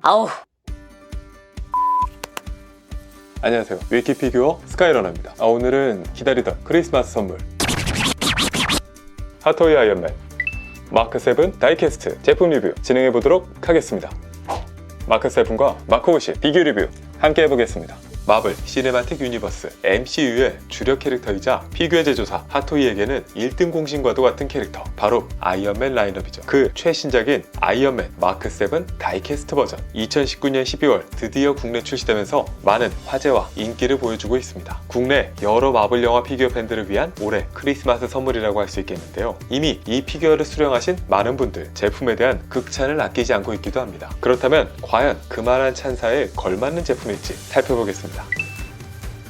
아우. 안녕하세요, 위키피규어 스카이러너입니다. 오늘은 기다리던 크리스마스 선물 핫토이 아이언맨 마크 7 다이캐스트 제품 리뷰 진행해보도록 하겠습니다. 마크 7과 마크 50 비교 리뷰 함께 해보겠습니다. 마블 시네마틱 유니버스 MCU의 주력 캐릭터이자 피규어 제조사 핫토이에게는 1등 공신과도 같은 캐릭터, 바로 아이언맨 라인업이죠. 그 최신작인 아이언맨 마크 7 다이캐스트 버전 2019년 12월 드디어 국내 출시되면서 많은 화제와 인기를 보여주고 있습니다. 국내 여러 마블 영화 피규어 팬들을 위한 올해 크리스마스 선물이라고 할 수 있겠는데요. 이미 이 피규어를 수령하신 많은 분들 제품에 대한 극찬을 아끼지 않고 있기도 합니다. 그렇다면 과연 그만한 찬사에 걸맞는 제품일지 살펴보겠습니다.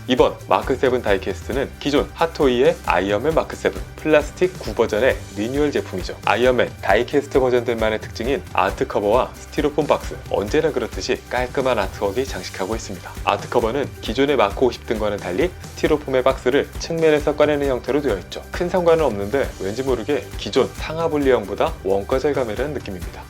이번 마크 7 다이캐스트는 기존 핫토이의 아이언맨 마크 7 플라스틱 9 버전의 리뉴얼 제품이죠. 아이언맨 다이캐스트 버전들만의 특징인 아트 커버와 스티로폼 박스, 언제나 그렇듯이 깔끔한 아트웍이 장식하고 있습니다. 아트 커버는 기존의 마크 50 등과는 달리 스티로폼의 박스를 측면에서 꺼내는 형태로 되어 있죠. 큰 상관은 없는데 왠지 모르게 기존 상하 분리형보다 원가 절감이라는 느낌입니다.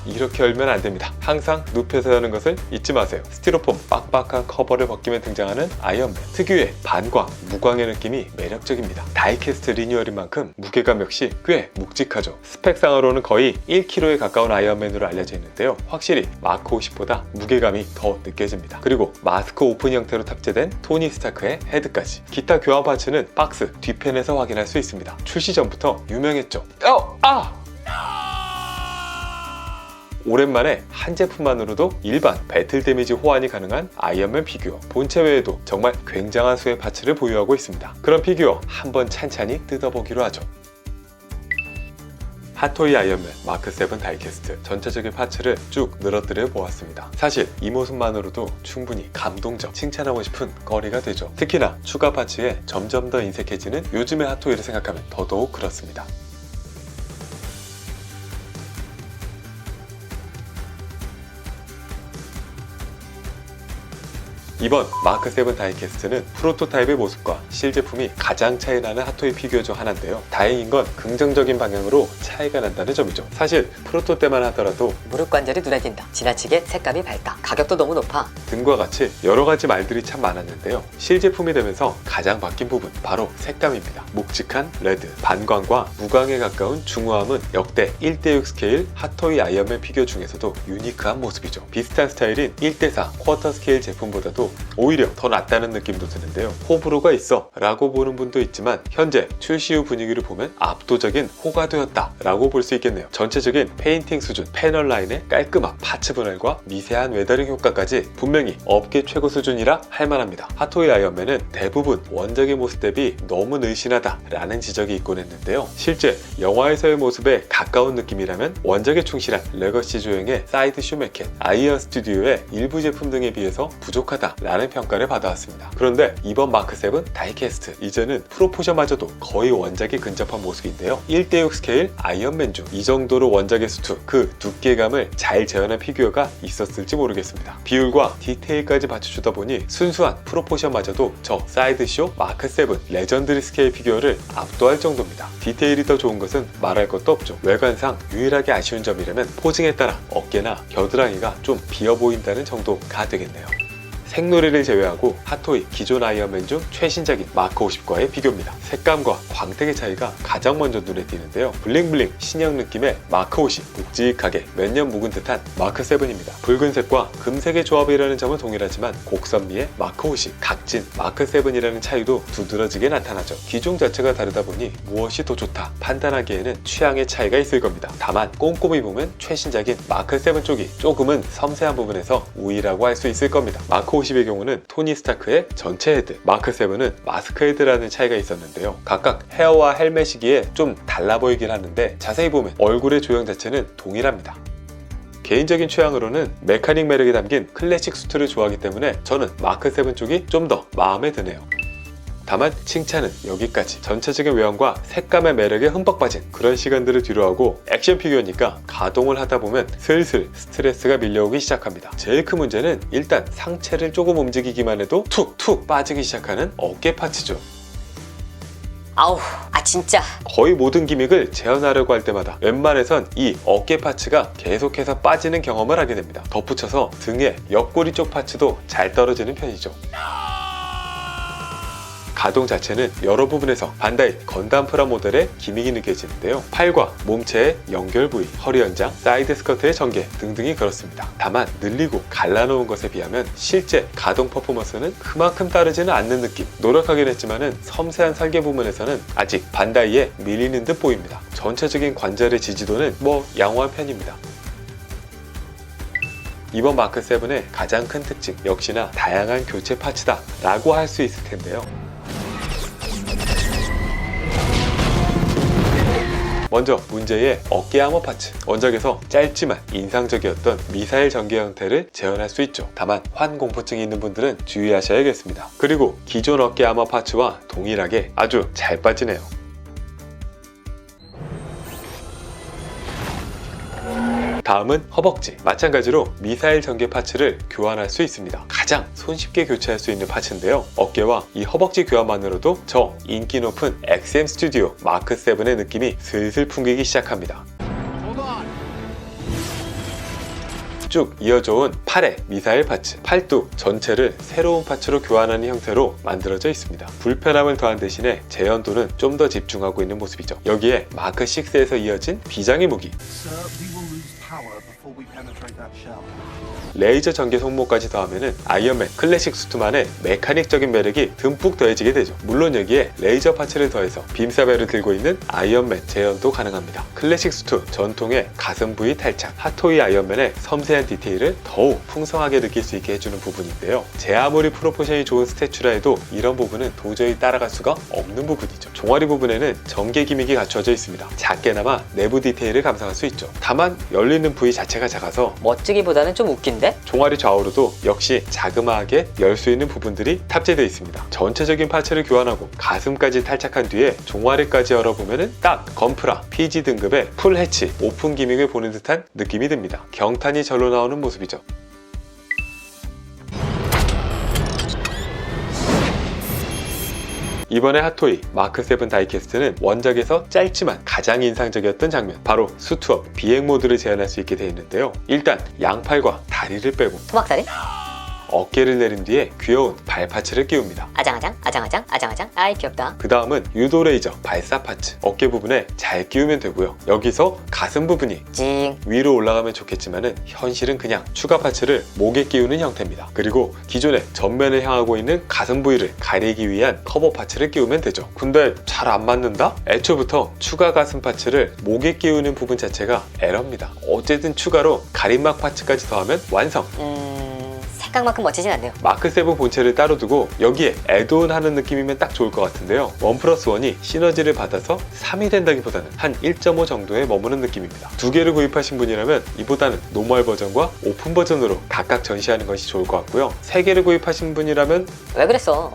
이렇게 열면 안됩니다. 항상 눕혀서 여는 것을 잊지 마세요. 스티로폼 빡빡한 커버를 벗기면 등장하는 아이언맨 특유의 반광, 무광의 느낌이 매력적입니다. 다이캐스트 리뉴얼인 만큼 무게감 역시 꽤 묵직하죠. 스펙상으로는 거의 1kg에 가까운 아이언맨으로 알려져 있는데요. 확실히 마크 50보다 무게감이 더 느껴집니다. 그리고 마스크 오픈 형태로 탑재된 토니 스타크의 헤드까지, 기타 교환 파츠는 박스 뒤편에서 확인할 수 있습니다. 출시 전부터 유명했죠. 오랜만에 한 제품만으로도 일반 배틀 데미지 호환이 가능한 아이언맨 피규어, 본체 외에도 정말 굉장한 수의 파츠를 보유하고 있습니다. 그런 피규어 한번 찬찬히 뜯어보기로 하죠. 핫토이 아이언맨 마크 7 다이캐스트 전체적인 파츠를 쭉 늘어뜨려 보았습니다. 사실 이 모습만으로도 충분히 감동적, 칭찬하고 싶은 거리가 되죠. 특히나 추가 파츠에 점점 더 인색해지는 요즘의 핫토이를 생각하면 더더욱 그렇습니다. 이번 마크 7 다이캐스트는 프로토타입의 모습과 실제품이 가장 차이나는 핫토이 피규어 중 하나인데요. 다행인 건 긍정적인 방향으로 차이가 난다는 점이죠. 사실 프로토 때만 하더라도 무릎 관절이 눈에 띈다, 지나치게 색감이 밝다, 가격도 너무 높아 등과 같이 여러가지 말들이 참 많았는데요. 실제품이 되면서 가장 바뀐 부분, 바로 색감입니다. 묵직한 레드, 반광과 무광에 가까운 중후함은 역대 1:6 스케일 핫토이 아이언맨 피규어 중에서도 유니크한 모습이죠. 비슷한 스타일인 1:4 쿼터 스케일 제품보다도 오히려 더 낫다는 느낌도 드는데요. 호불호가 있어 라고 보는 분도 있지만 현재 출시 후 분위기를 보면 압도적인 호가되었다 라고 볼 수 있겠네요. 전체적인 페인팅 수준, 패널 라인의 깔끔함, 파츠 분할과 미세한 웨더링 효과까지 분명히 업계 최고 수준이라 할만합니다. 핫토이 아이언맨은 대부분 원작의 모습 대비 너무 늘씬하다 라는 지적이 있곤 했는데요. 실제 영화에서의 모습에 가까운 느낌이라면 원작에 충실한 레거시 조형의 사이드쇼 매켓, 아이언 스튜디오의 일부 제품 등에 비해서 부족하다 라는 평가를 받아왔습니다. 그런데 이번 마크 7 다이캐스트, 이제는 프로포션마저도 거의 원작에 근접한 모습인데요. 1:6 스케일 아이언맨 중 이 정도로 원작의 수트, 그 두께감을 잘 재현한 피규어가 있었을지 모르겠습니다. 비율과 디테일까지 받쳐주다 보니 순수한 프로포션마저도 저 사이드쇼 마크 7 레전드리 스케일 피규어를 압도할 정도입니다. 디테일이 더 좋은 것은 말할 것도 없죠. 외관상 유일하게 아쉬운 점이라면 포징에 따라 어깨나 겨드랑이가 좀 비어 보인다는 정도가 되겠네요. 색놀이를 제외하고 핫토이 기존 아이언맨 중 최신작인 마크 50과의 비교입니다. 색감과 광택의 차이가 가장 먼저 눈에 띄는데요. 블링블링 신형 느낌의 마크 50, 묵직하게 몇 년 묵은 듯한 마크 7입니다. 붉은색과 금색의 조합이라는 점은 동일하지만 곡선미의 마크 50, 각진 마크 7이라는 차이도 두드러지게 나타나죠. 기종 자체가 다르다 보니 무엇이 더 좋다 판단하기에는 취향의 차이가 있을 겁니다. 다만 꼼꼼히 보면 최신작인 마크 7 쪽이 조금은 섬세한 부분에서 우위라고 할 수 있을 겁니다. 마크 50의 경우는 토니 스타크의 전체 헤드, 마크 7은 마스크 헤드라는 차이가 있었는데요. 각각 헤어와 헬멧이기에 좀 달라 보이긴 하는데 자세히 보면 얼굴의 조형 자체는 동일합니다. 개인적인 취향으로는 메카닉 매력이 담긴 클래식 수트를 좋아하기 때문에 저는 마크 7 쪽이 좀 더 마음에 드네요. 다만 칭찬은 여기까지. 전체적인 외형과 색감의 매력에 흠뻑 빠진 그런 시간들을 뒤로하고 액션 피규어니까 가동을 하다 보면 슬슬 스트레스가 밀려오기 시작합니다. 제일 큰 문제는 일단 상체를 조금 움직이기만 해도 툭툭 빠지기 시작하는 어깨 파츠죠. 아우, 진짜. 거의 모든 기믹을 재현하려고 할 때마다 웬만해선 이 어깨 파츠가 계속해서 빠지는 경험을 하게 됩니다. 덧붙여서 등의 옆구리 쪽 파츠도 잘 떨어지는 편이죠. 가동 자체는 여러 부분에서 반다이 건담 프라 모델의 기믹이 느껴지는데요. 팔과 몸체의 연결 부위, 허리 연장, 사이드 스커트의 전개 등등이 그렇습니다. 다만 늘리고 갈라놓은 것에 비하면 실제 가동 퍼포먼스는 그만큼 따르지는 않는 느낌. 노력하긴 했지만은 섬세한 설계 부분에서는 아직 반다이에 밀리는 듯 보입니다. 전체적인 관절의 지지도는 양호한 편입니다. 이번 마크 7의 가장 큰 특징 역시나 다양한 교체 파츠다 라고 할 수 있을 텐데요. 먼저 문제의 어깨 아머 파츠. 원작에서 짧지만 인상적이었던 미사일 전개 형태를 재현할 수 있죠. 다만 환공포증이 있는 분들은 주의하셔야겠습니다. 그리고 기존 어깨 아머 파츠와 동일하게 아주 잘 빠지네요. 다음은 허벅지. 마찬가지로 미사일 전개 파츠를 교환할 수 있습니다. 가장 손쉽게 교체할 수 있는 파츠인데요. 어깨와 이 허벅지 교환만으로도 저 인기 높은 XM 스튜디오 마크 7의 느낌이 슬슬 풍기기 시작합니다. 쭉 이어져 온 팔의 미사일 파츠, 팔뚝 전체를 새로운 파츠로 교환하는 형태로 만들어져 있습니다. 불편함을 더한 대신에 재현도는 좀 더 집중하고 있는 모습이죠. 여기에 마크 6에서 이어진 비장의 무기, 레이저 전개 손목까지 더하면 아이언맨 클래식 수트만의 메카닉적인 매력이 듬뿍 더해지게 되죠. 물론 여기에 레이저 파츠를 더해서 빔사벨을 들고 있는 아이언맨 재현도 가능합니다. 클래식 수트 전통의 가슴 부위 탈착, 핫토이 아이언맨의 섬세한 디테일을 더욱 풍성하게 느낄 수 있게 해주는 부분인데요. 제 아무리 프로포션이 좋은 스태츄라 해도 이런 부분은 도저히 따라갈 수가 없는 부분이죠. 종아리 부분에는 전개 기믹이 갖춰져 있습니다. 작게나마 내부 디테일을 감상할 수 있죠. 다만 열리는 부위 자체가 작아서 멋지기보다는 좀 웃긴데? 종아리 좌우로도 역시 자그마하게 열 수 있는 부분들이 탑재되어 있습니다. 전체적인 파츠를 교환하고 가슴까지 탈착한 뒤에 종아리까지 열어보면 딱 건프라 PG 등급의 풀 해치 오픈 기믹을 보는 듯한 느낌이 듭니다. 경탄이 절로 나오는 모습이죠. 이번에 핫토이 마크 7 다이캐스트는 원작에서 짧지만 가장 인상적이었던 장면, 바로 수트업 비행 모드를 재현할 수 있게 되어 있는데요. 일단 양팔과 다리를 빼고 토막살이? 어깨를 내린 뒤에 귀여운 발 파츠를 끼웁니다. 아장아장 아장아장 아장아장. 아이 귀엽다. 그 다음은 유도 레이저 발사 파츠 어깨 부분에 잘 끼우면 되고요. 여기서 가슴 부분이 찡 위로 올라가면 좋겠지만은 현실은 그냥 추가 파츠를 목에 끼우는 형태입니다. 그리고 기존에 전면을 향하고 있는 가슴 부위를 가리기 위한 커버 파츠를 끼우면 되죠. 근데 잘 안 맞는다? 애초부터 추가 가슴 파츠를 목에 끼우는 부분 자체가 에러입니다. 어쨌든 추가로 가림막 파츠까지 더하면 완성. 생각만큼 멋지진 않네요. 마크 7 본체를 따로 두고 여기에 애드온 하는 느낌이면 딱 좋을 것 같은데요. 1+1이 시너지를 받아서 3이 된다기보다는 한 1.5 정도에 머무는 느낌입니다. 두 개를 구입하신 분이라면 이보다는 노멀 버전과 오픈 버전으로 각각 전시하는 것이 좋을 것 같고요. 세 개를 구입하신 분이라면 왜 그랬어?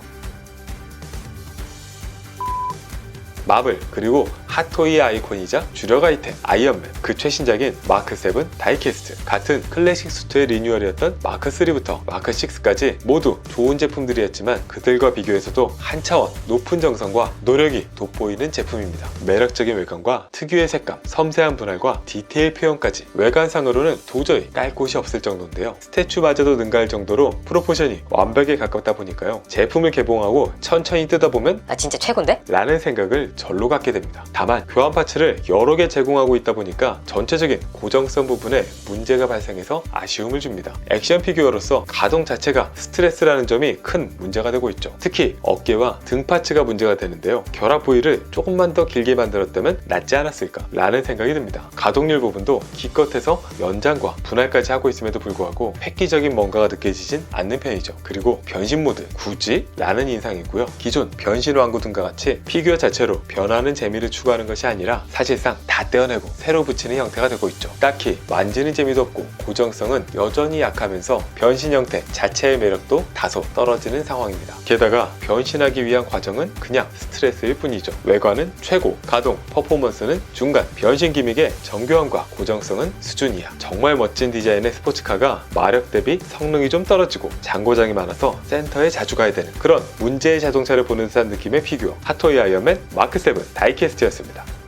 마블 그리고 핫토이 아이콘이자 주력 아이템 아이언맨, 그 최신작인 마크 7 다이캐스트, 같은 클래식 수트의 리뉴얼이었던 마크 3부터 마크 6까지 모두 좋은 제품들이었지만 그들과 비교해서도 한 차원 높은 정성과 노력이 돋보이는 제품입니다. 매력적인 외관과 특유의 색감, 섬세한 분할과 디테일 표현까지 외관상으로는 도저히 깔 곳이 없을 정도인데요. 스태츄마저도 능가할 정도로 프로포션이 완벽에 가깝다 보니까요. 제품을 개봉하고 천천히 뜯어보면 나 진짜 최고인데? 라는 생각을 절로 갖게 됩니다. 다만 교환 파츠를 여러 개 제공하고 있다 보니까 전체적인 고정성 부분에 문제가 발생해서 아쉬움을 줍니다. 액션 피규어로서 가동 자체가 스트레스라는 점이 큰 문제가 되고 있죠. 특히 어깨와 등 파츠가 문제가 되는데요. 결합 부위를 조금만 더 길게 만들었다면 낫지 않았을까 라는 생각이 듭니다. 가동률 부분도 기껏해서 연장과 분할까지 하고 있음에도 불구하고 획기적인 뭔가가 느껴지진 않는 편이죠. 그리고 변신 모드 굳이? 라는 인상이고요. 기존 변신 왕구 등과 같이 피규어 자체로 변하는 재미를 추구하는 추구하는 것이 아니라 사실상 다 떼어내고 새로 붙이는 형태가 되고 있죠. 딱히 만지는 재미도 없고 고정성은 여전히 약하면서 변신 형태 자체의 매력도 다소 떨어지는 상황입니다. 게다가 변신하기 위한 과정은 그냥 스트레스일 뿐이죠. 외관은 최고, 가동, 퍼포먼스는 중간, 변신 기믹의 정교함과 고정성은 수준이야. 정말 멋진 디자인의 스포츠카가 마력 대비 성능이 좀 떨어지고 잔고장이 많아서 센터에 자주 가야 되는 그런 문제의 자동차를 보는 듯한 느낌의 피규어 핫토이 아이언맨 마크 7 다이캐스트였습니다.